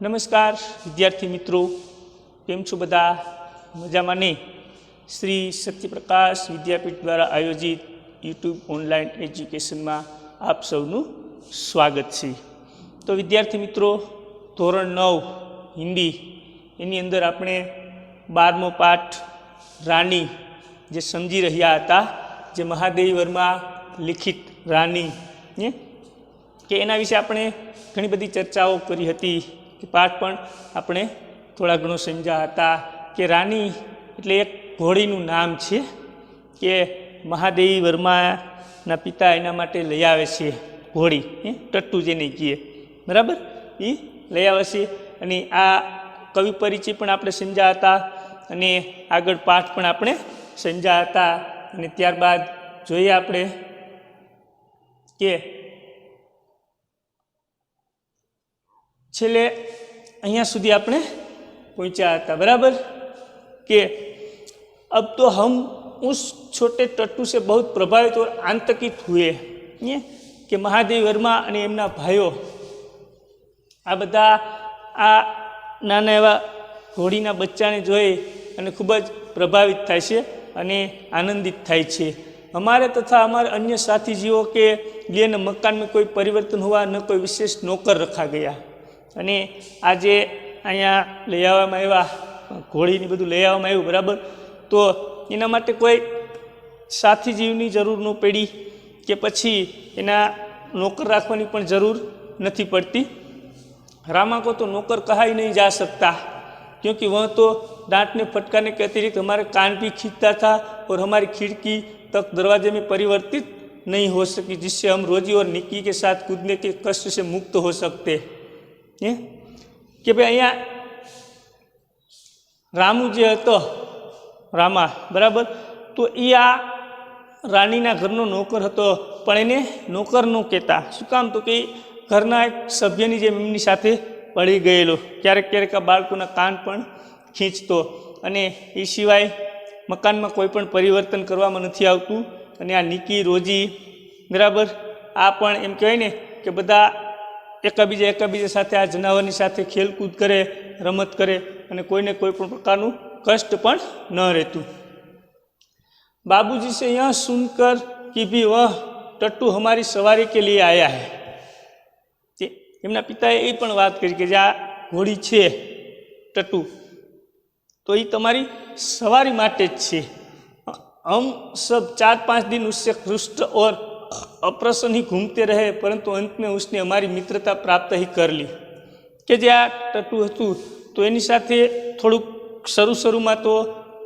नमस्कार विद्यार्थी मित्रों, केम छो बधा मजामां ने? श्री सत्यप्रकाश विद्यापीठ द्वारा आयोजित यूट्यूब ऑनलाइन एज्युकेशन में आप सबनु स्वागत है। तो विद्यार्थी मित्रों, धोरण 9 हिंदी एनी अंदर आपणे 12मो पाठ रानी जे समझी रह्या हता, जे महादेवी वर्मा लिखित रानी के एना विषे आपणे घणी बधी चर्चाओ करी हती। पाठ पण आपणे थोड़ा घणो समझ्या हता कि रानी एटले एक घोड़ीनुं नाम छे कि महादेवी वर्माना पिता एना माटे लई आवे छे घोड़ी, टट्टू जेने कहीए, बराबर, ए लई आवे छे। अने आ कवि परिचय पण आपणे समझ्या हता अने आगळ पाठ पण आपणे समझ्या हता। अने त्यारबाद जोईए आपणे के छेल्ले अहींया सुधी आपणे पहुंच्या हता, बराबर, कि अब तो हम उस छोटे टट्टू से बहुत प्रभावित और आतंकित हुए कि महादेवी वर्मा अने एमना भाईओ आ बधा आ नाना एवा घोड़ीना बच्चाने जोई अने खूब ज प्रभावित थाय छे अने आनंदित थाय छे। हमारे तथा हमारे अन्य साथी जीवों के लिए न मकान में कोई परिवर्तन हुआ, न कोई विशेष नौकर रखा गया। अने आजे अहींया लई आववामां आव्या घोड़ीने बधुं लई आववामां आव्युं, बराबर, तो एना माटे कोई साथी जीवनी जरूर न पड़ी कि पछी एना नौकर राखवानी पण जरूर नहीं पड़ती। रामा को तो नौकर कहा ही नहीं जा सकता, क्योंकि वह तो डांटने फटकारने के अतिरिक्त हमारे कान भी खींचता था और हमारी खिड़की तक दरवाजे में परिवर्तित नहीं हो सकी, जिससे हम रोजी और निक्की के साथ कूदने के कष्ट से मुक्त हो सकते कि भाई अहींया रामू जे हतो रामा, बराबर, तो ई आ रानीना घरनो नौकर हतो, पण एने नौकर न कहेता। शुं काम? तो कि घरना एक सभ्यनी जेम एमनी साथे पड़ी गयेलो, क्यारेक क्यारेक आ बाळकोना कान पण खींचतो अने ए सिवाय मकानमां कोई पण परिवर्तन करवामां नथी आवतुं। अने आ निकी रोजी, बराबर, आ पण एम कहेवाय ने कि बधा एकाबीजा साथे आ जनावरनी साथे खेलकूद करे, रमत करे अने कोईने कोई पण प्रकारनुं कष्ट पण न रहेतुं। बाबूजी से यह सुनकर कि भी वह टट्टू हमारी सवारी के लिए आया है। एमना पिताए ए पण वात करी कि आ घोड़ी छे टट्टू, तो ये तमारी सवारी माटे ज छे। हम सब 4-5 दिन उससे रुष्ट और अप्रसन्न ही घूमते रहे, परंतु अंत में उसने हमारी मित्रता प्राप्त ही कर ली। कि जे आ टट्टू हतुं तो एनी साथे थोड़ुंक शरू में तो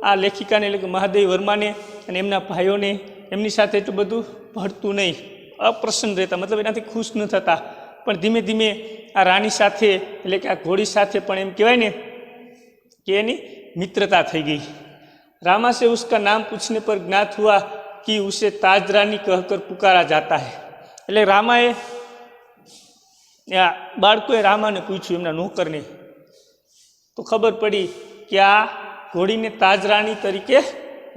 आ लेखिका ने એટલે महादेवी वर्मा ने अने एमना भाईओ ने एमनी साथे एटલું બધું ભળતું नहीं, अप्रसन्न रहता, मतलब एनाथी खुश न थता। पण धीमे धीमे आ रानी साथे એટલે કે आ घोड़ी साथे पण एम कहेवाय ने कि एनी मित्रता थई गई। रामा से उसका नाम पूछने पर ज्ञात हुआ कि उसे ताज रानी कहकर पुकारा जाता है। એટલે રામાએ બાળકોએ રામાને પૂછ્યું, એમના નોકરને, તો ખબર પડી કે આ ઘોડીને તાજ રાણી તરીકે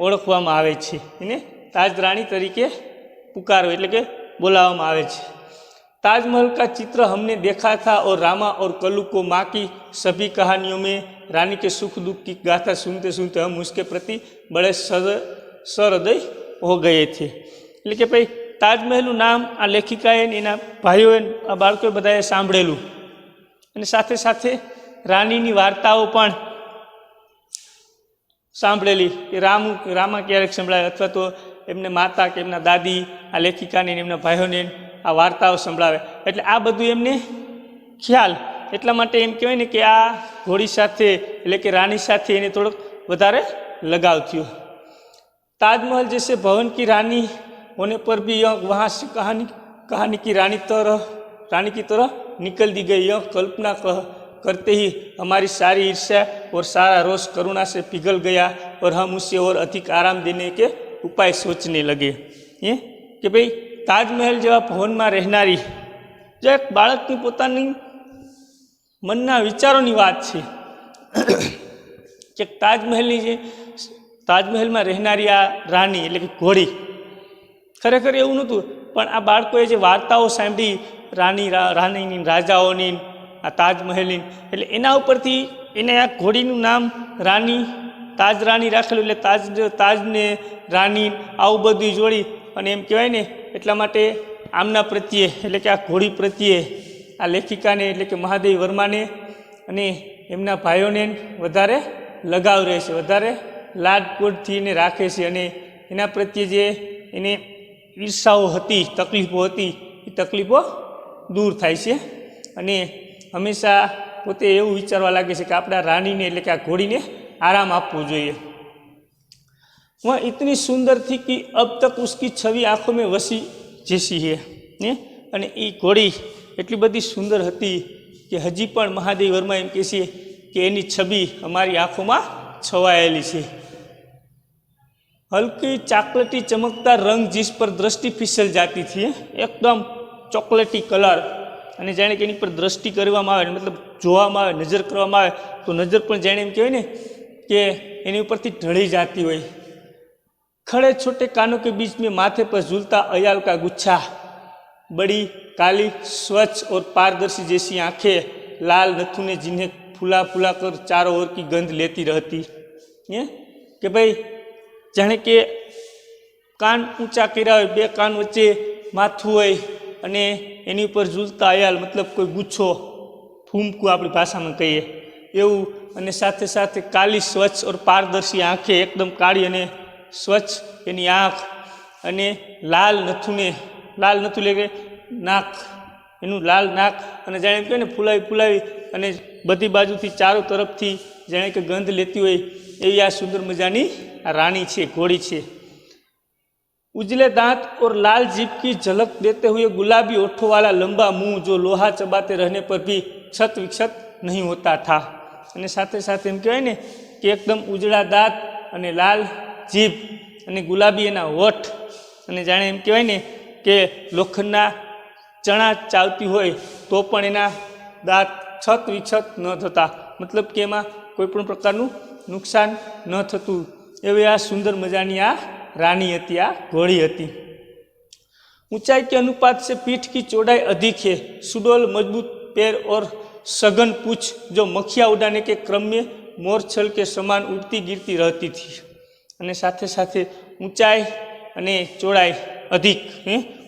ઓળખવામાં આવે છે, એને તાજ રાણી તરીકે પુકારો એટલે કે બોલાવવામાં આવે છે। ताजमहल का चित्र हमने देखा था और रामा और कल्लू को माँ की सभी कहानियों में रानी के सुख दुख की गाथा सुनते सुनते हम उसके प्रति बड़े सहृदय हो गए थे। એટલે કે ભાઈ તાજમહેલનું નામ આ લેખિકાએ એના ભાઈઓએ આ બાળકોએ બધાએ સાંભળેલું અને સાથે સાથે રાણીની વાર્તાઓ પણ સાંભળેલી કે રામા ક્યારેક સંભળાય અથવા તો એમને માતા કે એમના દાદી આ લેખિકાને એમના ભાઈઓને આ વાર્તાઓ સંભળાવે, એટલે આ બધું એમને ખ્યાલ, એટલા માટે એમ કહેવાય ને કે આ ઘોડી સાથે એટલે કે રાની સાથે એને થોડોક વધારે लगाव थयो। ताजमहल जैसे भवन की रानी होने पर भी यह वहाँ से कहानी की रानी की तरह निकल दी गई। यह कल्पना करते ही हमारी सारी ईर्ष्या और सारा रोष करुणा से पिघल गया और हम उसे और अधिक आराम देने के उपाय सोचने लगे। ये कि भाई ताजमहल जेवा भवन में रहनारी जो एक बाळकनी पोतानी मनना विचारोनी वात छे कि ताजमहल में रहनारी आ रानी એટલે કે ઘોડી ખરેખર એવું નહોતું, પણ આ બાળકોએ જે વાર્તાઓ સાંભળી રાણીની, રાજાઓની, આ તાજમહેલ, એટલે એના ઉપરથી એને આ ઘોડીનું નામ રાની, તાજ રાની રાખેલું, એટલે તાજને રાની આવું બધું જોડી અને એમ કહેવાય ને, એટલા માટે આમના પ્રત્યે એટલે કે આ ઘોડી પ્રત્યે આ લેખિકાને એટલે કે મહાદેવી વર્માને અને એમના ભાઈઓને વધારે લગાવ રહે છે, વધારે લાડકોડથી એને રાખે છે અને એના પ્રત્યે જે એને ઈર્ષાઓ હતી, તકલીફો હતી, એ તકલીફો દૂર થાય છે અને હંમેશા પોતે એવું વિચારવા લાગે છે કે આપણા રાનીને એટલે કે આ ઘોડીને આરામ આપવો જોઈએ. वह इतनी सुंदर थी कि अब तक उसकी छवि आँखों में वसी जैसी है ने, અને એ ઘોડી એટલી બધી સુંદર હતી કે હજી પણ મહાદેવી વર્મા એમ કહે છે કે એની છબી અમારી આંખોમાં છવાયેલી છે. हल्की चॉकलेटी चमकता रंग जिस पर दृष्टि फिसल जाती थी, एकदम ચોકલેટી કલર, અને જાણે કે એની પર દ્રષ્ટિ કરવામાં આવે, મતલબ જોવામાં આવે, નજર કરવામાં આવે તો નજર પણ જાણે એમ કહેવાય ને કે એની ઉપરથી ઢળી જાતી હોય. खड़े छोटे कानों के बीच में माथे पर झूलता अयाल का गुच्छा, बड़ी काली स्वच्छ और पारदर्शी जैसी आंखें, लाल नथुने जिन्हें फूला फूला कर चारों ओर की गंध लेती रहती. કે ભાઈ જાણે કે કાન ઊંચા કર્યા હોય, બે કાન વચ્ચે માથું હોય અને એની ઉપર ઝૂલતા અયાલ, મતલબ કોઈ ગુચ્છો, ફૂમકું આપણી ભાષામાં કહીએ એવું, અને સાથે સાથે કાલી સ્વચ્છ ઓર પારદર્શી આંખે, એકદમ કાળી અને સ્વચ્છ એની આંખ, અને લાલ નથુને, લાલ નથુ એટલે કે નાક, એનું લાલ નાક, અને જાણે એમ કહે ને ફૂલાવી ફૂલાવી અને બધી બાજુથી ચારો તરફથી જાણે કે ગંધ લેતી હોય એવી આ સુંદર મજાની આ રાણી છે, ઘોડી છે. उजले दांत और लाल जीभ की झलक देते हुए गुलाबी ओठों वाला लंबा मुंह जो लोहा चबाते रहने पर भी क्षत विक्षत नहीं होता था. અને સાથે સાથે એમ કહેવાય ને કે એકદમ ઉજળા દાંત અને લાલ જીભ અને ગુલાબી એના હોઠ, અને જાણે એમ કહેવાય ને કે લોખંડના ચણા ચાવતી હોય તો પણ એના દાંત છત વિક્ષત ન થતા, મતલબ કે એમાં કોઈ પણ પ્રકારનું નુકસાન ન થતું એવી આ સુંદર મજાની આ रानी हती, आ घोड़ी हती. ऊंचाई के अनुपात से पीठ की चौड़ाई अधिक है, सुडोल मजबूत पैर और सघन पूछ जो मक्खियाँ उड़ाने के क्रम में मोरछल के समान उड़ती गिरती रहती थी. અને સાથે સાથે ઊંચાઈ અને ચોડાઈ અધિક,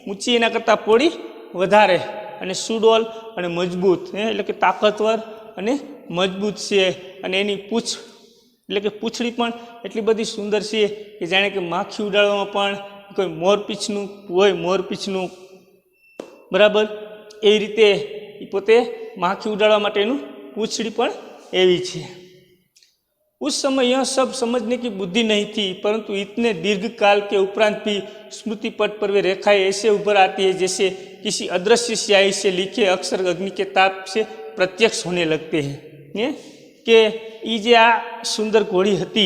ઊંચી એના કરતાં પોળી વધારે, અને સુડોલ અને મજબૂત, એટલે કે તાકતવર અને મજબૂત છે, અને એની પૂછ એટલે કે પૂંછડી પણ એટલી બધી સુંદર છે કે જાણે કે માખી ઉડાડવામાં પણ કોઈ મોરપીંછનું હોય, મોરપીંછનું બરાબર એવી રીતે એ પોતે માખી ઉડાડવા માટેનું પૂંછડી પણ એવી છે. उस समय यह सब समझने की बुद्धि नहीं थी, परंतु इतने दीर्घ काल के उपरांत भी स्मृति पट पर वे रेखाएं ऐसे उभर आती है जैसे किसी अदृश्य स्याही से लिखे अक्षर अग्नि के ताप से प्रत्यक्ष होने लगते हैं. કે એ જે આ સુંદર ઘોડી હતી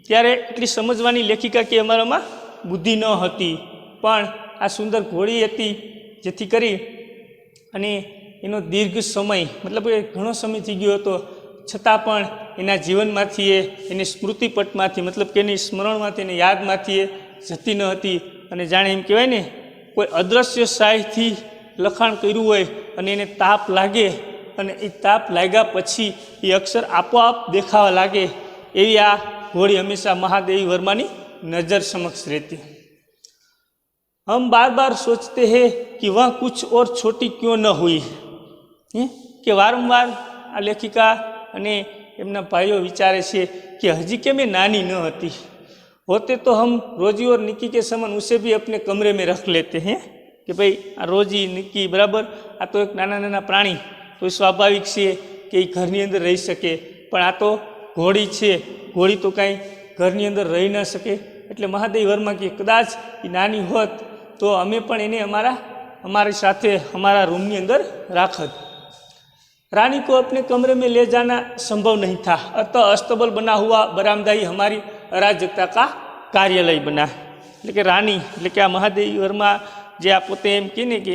ત્યારે એટલી સમજવાની લેખિકા કે અમારામાં બુદ્ધિ ન હતી, પણ આ સુંદર ઘોડી હતી જેથી કરી અને એનો દીર્ઘ સમય, મતલબ કે ઘણો સમય થઈ ગયો હતો છતાં પણ એના જીવનમાંથી એની સ્મૃતિપટમાંથી, મતલબ કે એની સ્મરણમાંથી, એની યાદમાંથી એ જતી ન હતી, અને જાણે એમ કહેવાય ને કોઈ અદૃશ્ય શાહીથી લખાણ કર્યું હોય અને એને તાપ લાગે અને એ તાપ લાગ્યા પછી એ અક્ષર આપોઆપ દેખાવા લાગે એવી આ ઘોડી હંમેશા મહાદેવી વર્માની નજર સમક્ષ રહેતી. हम बार बार सोचते हैं कि वह कुछ और छोटी क्यों न हुई, કે વારંવાર આ લેખિકા અને એમના ભાઈઓ વિચારે છે કે હજી કેમ એ નાની ન હતી. होते तो हम रोजी और निकी के समान उसे भी अपने कमरे में रख लेते हैं, કે ભાઈ આ રોજી નિકી બરાબર આ તો એક નાના નાના પ્રાણી, તો સ્વાભાવિક છે કે એ ઘરની અંદર રહી શકે, પણ આ તો ઘોડી છે, ઘોડી તો કાંઈ ઘરની અંદર રહી ન શકે. એટલે મહાદેવી વર્મા કે કદાચ એ નાની હોત તો અમે પણ એને हमारे साथे हमारा रूम ની અંદર રાખત. रानी को अपने कमरे में ले जाना संभव नहीं था, अतः अस्तबल बना हुआ बरामदा ही हमारी अराजकता का कार्यालय बना. એટલે કે રાની એટલે કે આ મહાદેવી વર્મા જે આ પોતે એમ કહે ને કે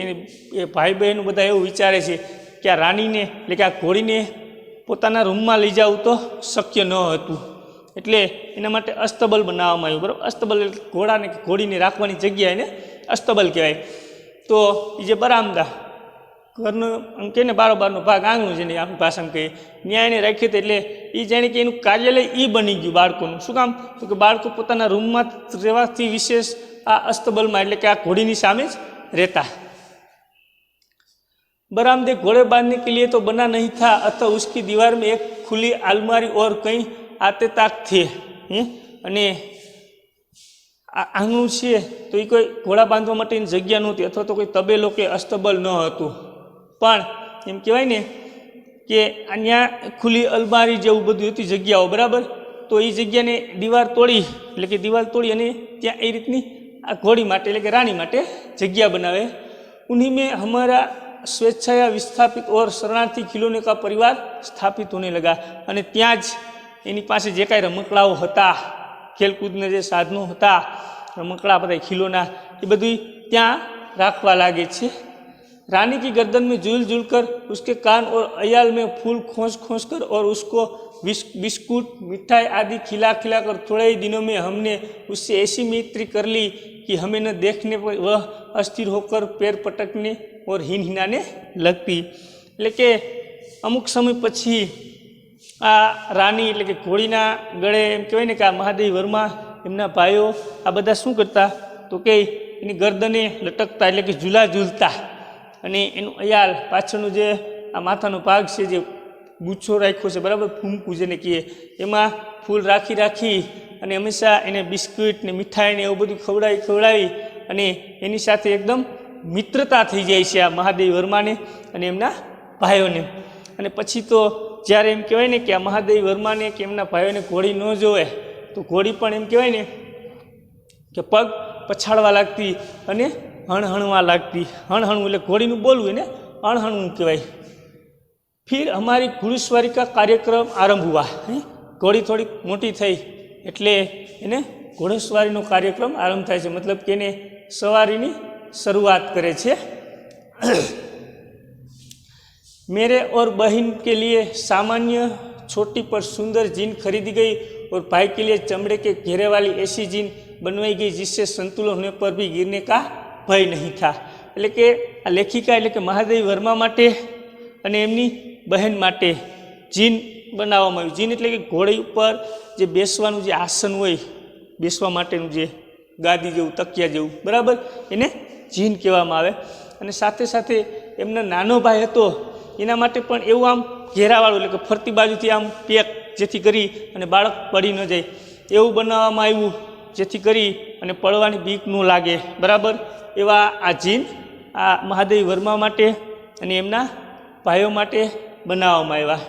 એ ભાઈ બહેનો બધા એવું વિચારે છે કે આ રાનીને એટલે કે આ ઘોડીને પોતાના રૂમમાં લઈ જવું તો શક્ય ન હતું, એટલે એના માટે અસ્તબલ બનાવવામાં આવ્યું. બરાબર, અસ્તબલ એટલે ઘોડાને કે ઘોડીને રાખવાની જગ્યા એને અસ્તબલ કહેવાય. તો એ જે બરામદા ઘરનો આમ કહે ને બારોબારનો ભાગ આંગણું જેને આપણી ભાષામાં કહીએ ત્યાં એને રાખી હતી, એટલે એ જાણે કે એનું કાર્યાલય એ બની ગયું બાળકોનું. શું કામ? તો કે બાળકો પોતાના રૂમમાં રહેવાથી વિશેષ આ અસ્તબલમાં એટલે કે આ ઘોડીની સામે જ रहता. बरामदे घोड़े बांधने के लिए तो बना नहीं था, अतः उसकी दीवार में एक खुली अलमारी और कई आते ताक थे. અને આંગણું છે તો એ કોઈ ઘોડા બાંધવા માટેની જગ્યા નહોતી, અથવા તો કોઈ તબેલો કે અસ્તબલ ન હતું, પણ એમ કહેવાય ને કે અહીંયા ખુલ્લી અલમારી જેવું બધું હતી જગ્યાઓ, બરાબર. તો એ જગ્યાને દીવાર તોડી એટલે કે દિવાલ તોડી અને ત્યાં એ રીતની આ ઘોડી માટે એટલે કે રાણી માટે જગ્યા બનાવે. उन्हीं में हमारा स्वेच्छाया विस्थापित और शरणार्थी खिलौने का परिवार स्थापित होने लगा. અને ત્યાં જ એની પાસે જે કાંઈ રમકડાઓ હતા, ખેલકૂદના જે સાધનો હતા, રમકડા બધા ખિલોના, એ બધું ત્યાં રાખવા લાગે છે. रानी की गर्दन में झूल झूल कर उसके कान और अयाल में फूल खोस खोस कर और उसको बिस्कुट मिठाई आदि खिला खिला कर थोड़े ही दिनों में हमने उससे ऐसी मैत्री कर ली कि हमें न देखने पर वह अस्थिर होकर पैर पटकने और हीन हिनाने लगती. એટલે કે અમુક સમય પછી આ રાની એટલે કે ઘોડીના ગળે એમ કહેવાય ને કે આ મહાદેવી વર્મા એમના ભાઈઓ આ બધા શું કરતા તો કે એની ગરદને લટકતા એટલે કે ઝૂલા ઝૂલતા, અને એનું અયાલ પાછળનું જે આ માથાનો ભાગ છે જે ગુચ્છો રાખ્યો છે, બરાબર, ફૂમકું જેને કહીએ, એમાં ફૂલ રાખી રાખી અને હંમેશા એને બિસ્કિટ ને મીઠાઈ ને એવું બધું ખવડાવી અને એની સાથે એકદમ મિત્રતા થઈ જાય છે આ મહાદેવી વર્માને અને એમના ભાઈઓને. અને પછી તો જ્યારે એમ કહેવાય ને કે આ મહાદેવી વર્માને કે એમના ભાઈઓને ઘોડી ન જોવે તો ઘોડી પણ એમ કહેવાય ને કે પગ પછાડવા લાગતી અને હણહણવા લાગતી. હણહણવું એટલે ઘોડીનું બોલવું એને અણહણવું કહેવાય. फिर हमारी घुड़सवारी का कार्यक्रम आरंभ हुआ. घोड़ी थोड़ी मोटी થઈ એટલે એને ઘોડેસવારીનો કાર્યક્રમ આરંભ થાય છે, મતલબ કે એને સવારીની શરૂઆત કરે છે. मेरे और बहन के लिए सामान्य छोटी पर सुंदर जीन खरीदी गई और भाई के लिए चमड़े के घेरे वाली ऐसी जीन बनवाई गई जिससे संतुलन होने पर भी गिरने का भय नहीं था. એટલે કે આ લેખિકા એટલે કે મહાદેવી વર્મા માટે અને એમની બહેન માટે જીન બનાવવામાં આવ્યું. જીન એટલે કે ઘોડી ઉપર જે બેસવાનું જે આસન હોય, બેસવા માટેનું જે ગાદી જેવું તકિયા જેવું, બરાબર, એને જીન કહેવામાં આવે. અને સાથે સાથે એમનો નાનો ભાઈ હતો એના માટે પણ એવું આમ ઘેરાવાળું એટલે કે ફરતી બાજુથી આમ પેક, જેથી કરી અને બાળક પડી ન જાય એવું બનાવવામાં આવ્યું, જેથી કરી અને પડવાની બીક ન લાગે, બરાબર. એવા આ જીન આ મહાદેવી વર્મા માટે અને એમના ભાઈઓ માટે बनावा में.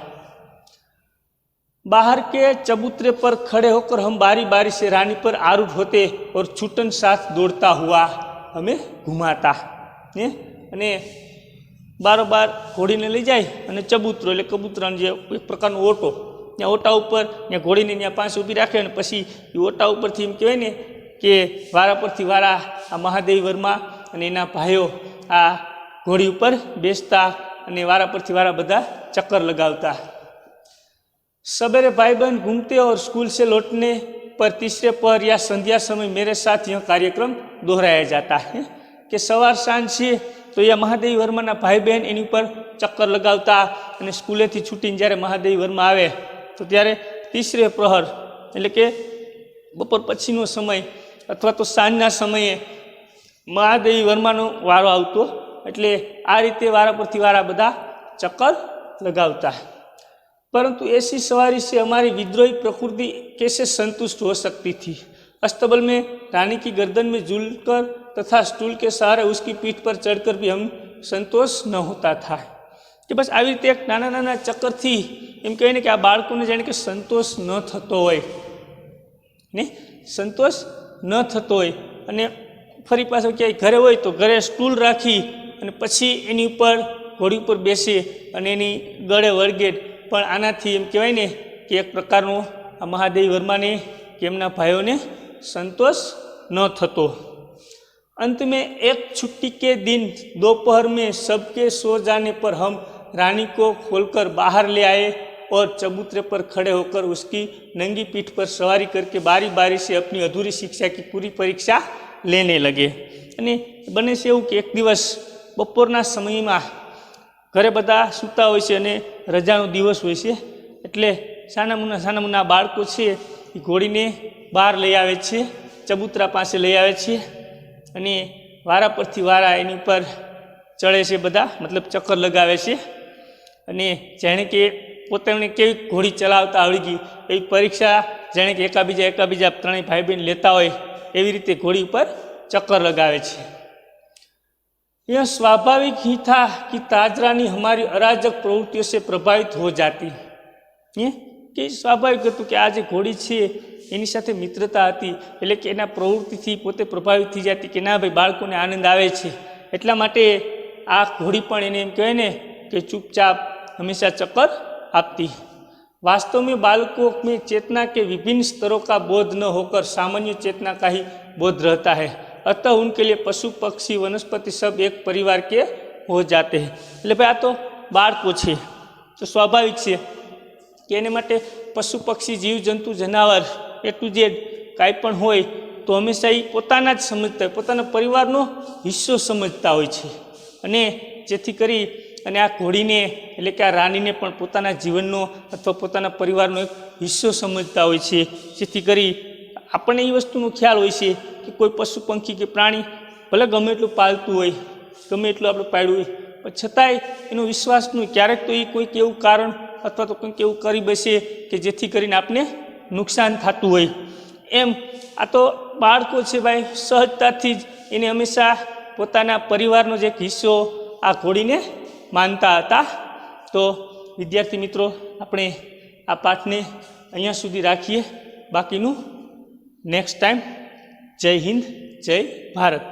बाहर के चबूतरे पर खड़े होकर हम बारी बारी से रानी पर आरूढ़ होते और छूटन साथ दौड़ता हुआ हमें घुमाता. અને બારોબાર ઘોડીને લઈ જાય અને ચબૂતરો એટલે કબૂતરાનો જે એક પ્રકારનો ઓટો, ત્યાં ઓટા ઉપર ત્યાં ઘોડીને ત્યાં પાસે ઊભી રાખે અને પછી એ ઓટા ઉપરથી એમ કહેવાય ને કે વારા પરથી વારા આ મહાદેવી વર્મા અને એના ભાઈઓ આ ઘોડી ઉપર બેસતા અને વારા પરથી વારા બધા चक्कर लगाता. सवेरे भाई बहन घूमते और स्कूल से लौटने पर तीसरे पहर या संध्या समय मेरे साथ यह कार्यक्रम दोहराया जाता है कि सवार सांझ से तो यह महादेवी वर्मा भाई बहन एनी पर चक्कर लगावता અને સ્કૂલેથી છૂટીને જ્યારે મહાદેવી વર્મા આવે તો ત્યારે તીસરે પ્રહર એટલે કે બપોર પછીનો સમય અથવા તો સાંજના સમયે મહાદેવી વર્માનો વારો આવતો, એટલે આ રીતે વારા પરથી વારા બધા चक्कर लगावता. परंतु ऐसी सवारी से हमारी विद्रोही प्रकृति कैसे संतुष्ट हो सकती थी. अस्तबल में रानी की गर्दन में झूलकर तथा स्टूल के सहारे उसकी पीठ पर चढ़कर भी हम संतोष न होता था. कि बस આવી રીતે એક નાના નાના ચક્કરથી એમ કહે ને કે આ બાળકોને જાણે કે સંતોષ ન થતો હોય ને, સંતોષ ન થતો હોય અને ફરી પાછો ક્યાંય ઘરે હોય તો ઘરે સ્ટૂલ રાખી અને પછી એની ઉપર ઘોડી ઉપર બેસે અને એની ગળે વળગે. પણ આનાથી એમ કહેવાય ને કે એક પ્રકારનો આ મહાદેવી વર્માને કે એમના ભાઈઓને સંતોષ ન થતો. अंत में एक छुट्टी के दिन दोपहर में सबके सो जाने पर हम रानी को खोलकर बाहर ले आए और चबूतरे पर खड़े होकर उसकी नंगी पीठ पर सवारी करके बारी बारी से अपनी अधूरी शिक्षा की पूरी परीक्षा लेने लगे. અને બને છે એવું કે એક દિવસ બપોરના સમયમાં ઘરે બધા સૂતા હોય છે અને રજાનો દિવસ હોય છે, એટલે સાના મુના બાળકો છે એ ઘોડીને બહાર લઈ આવે છે, ચબૂતરા પાસે લઈ આવે છે અને વારા પરથી વારા એની ઉપર ચડે છે બધા, મતલબ ચક્કર લગાવે છે. અને જાણે કે પોતાને કેવી ઘોડી ચલાવતા આવડી ગઈ એવી પરીક્ષા જાણે કે એકાબીજા ત્રણેય ભાઈ બહેન લેતા હોય એવી રીતે ઘોડી ઉપર चक्कर लगावे छे। यह स्वाभाविक ही था कि ताजरानी हमारी अराजक प्रवृत्तियों से प्रभावित हो जाती। ये कि स्वाभाविक हतुं कि आज घोड़ी छे एनी साथे मित्रता हती एटले कि एना प्रवृत्तिथी पोते प्रभावित थी जाती कि ना भाई बाळकोने आनंद आवे छे, एटला माटे आ घोड़ी पण एने एम कहे ने कि चुपचाप हमेशा चक्कर आपती। वास्तव में बालकों में चेतना के विभिन्न स्तरों का बोध न होकर सामान्य चेतना का ही बोध रहता है, अतः उनके लिए पशु पक्षी वनस्पति सब एक परिवार के हो जाते हैं। એટલે ભાઈ આ તો બાળકો છે તો સ્વાભાવિક છે કે એને માટે પશુ પક્ષી જીવજંતુ જનાવર એ ટુ ઝેડ કાંઈ પણ હોય તો હંમેશા એ પોતાના જ સમજતા હોય, પોતાના પરિવારનો હિસ્સો સમજતા હોય છે। અને જેથી કરી અને આ ઘોડીને એટલે કે આ રાણીને પણ પોતાના જીવનનો અથવા પોતાના પરિવારનો એક હિસ્સો સમજતા હોય છે, જેથી કરી આપણને એ વસ્તુનો ખ્યાલ હોય છે કે કોઈ પશુ પંખી કે પ્રાણી ભલે ગમે એટલું પાલતું હોય, ગમે એટલું આપણે પાળ્યું હોય, પણ છતાંય એનો વિશ્વાસ નહીં, ક્યારેક તો એ કોઈક એવું કારણ અથવા તો કંઈક એવું કરી બેસે કે જેથી કરીને આપને નુકસાન થતું હોય। એમ આ તો બાળકો છે ભાઈ, સહજતાથી જ એને હંમેશા પોતાના પરિવારનો જ એક હિસ્સો આ ઘોડીને માનતા હતા। તો વિદ્યાર્થી મિત્રો, આપણે આ પાઠને અહીંયા સુધી રાખીએ, બાકીનું નેક્સ્ટ ટાઈમ। જય હિન્દ, જય ભારત।